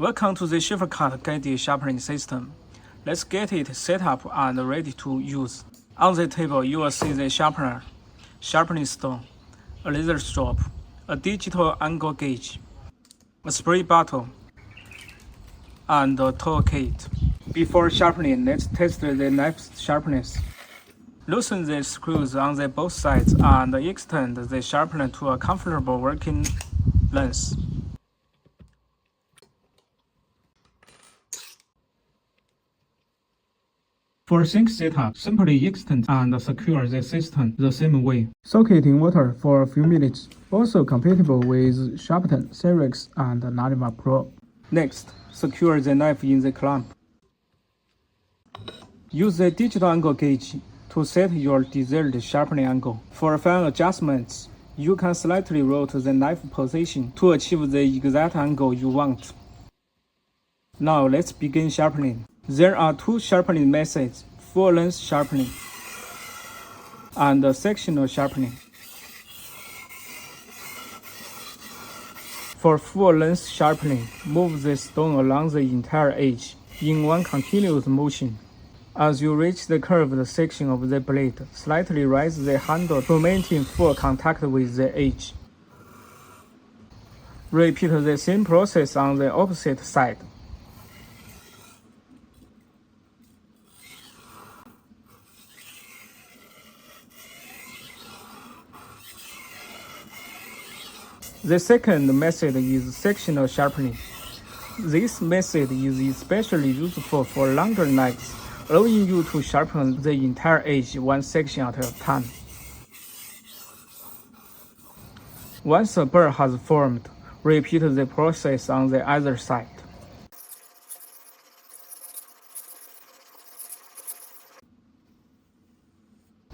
Welcome to the Cheefarcut guided sharpening system. Let's get it set up and ready to use. On the table, you will see the sharpener, sharpening stone, a laser strop, a digital angle gauge, a spray bottle, and a tool kit. Before sharpening, let's test the knife's sharpness. Loosen the screws on the both sides and extend the sharpener to a comfortable working length. For sync setup, simply extend and secure the system the same way. Soak it in water for a few minutes. Also compatible with Sharpen, Cerex, and Naniva Pro. Next, secure the knife in the clamp. Use the digital angle gauge to set your desired sharpening angle. For fine adjustments, you can slightly rotate the knife position to achieve the exact angle you want. Now let's begin sharpening. There are two sharpening methods, full-length sharpening and sectional sharpening. For full-length sharpening, move the stone along the entire edge in one continuous motion. As you reach the curved section of the blade, slightly raise the handle to maintain full contact with the edge. Repeat the same process on the opposite side. The second method is sectional sharpening. This method is especially useful for longer knives, allowing you to sharpen the entire edge one section at a time. Once a burr has formed, repeat the process on the other side.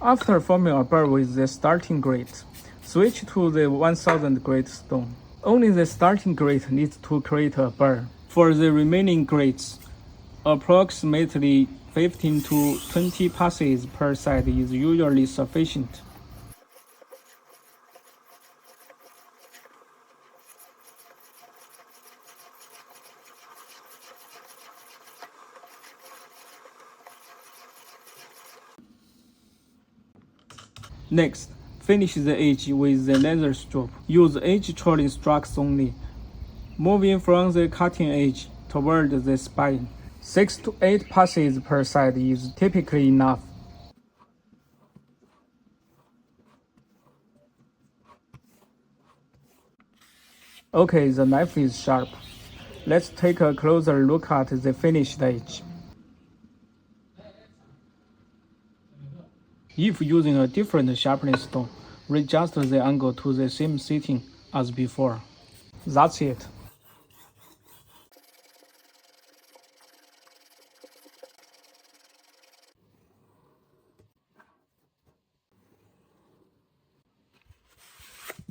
After forming a burr with the starting grit, switch to the 1000 grit stone. Only the starting grit needs to create a burr. For the remaining grits, approximately 15 to 20 passes per side is usually sufficient. Next, finish the edge with the laser strop. Use edge trolling strokes only, moving from the cutting edge toward the spine. 6 to 8 passes per side is typically enough. Okay, the knife is sharp. Let's take a closer look at the finished edge. If using a different sharpening stone, readjust the angle to the same setting as before. That's it.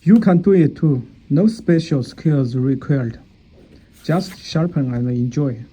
You can do it too. No special skills required. Just sharpen and enjoy.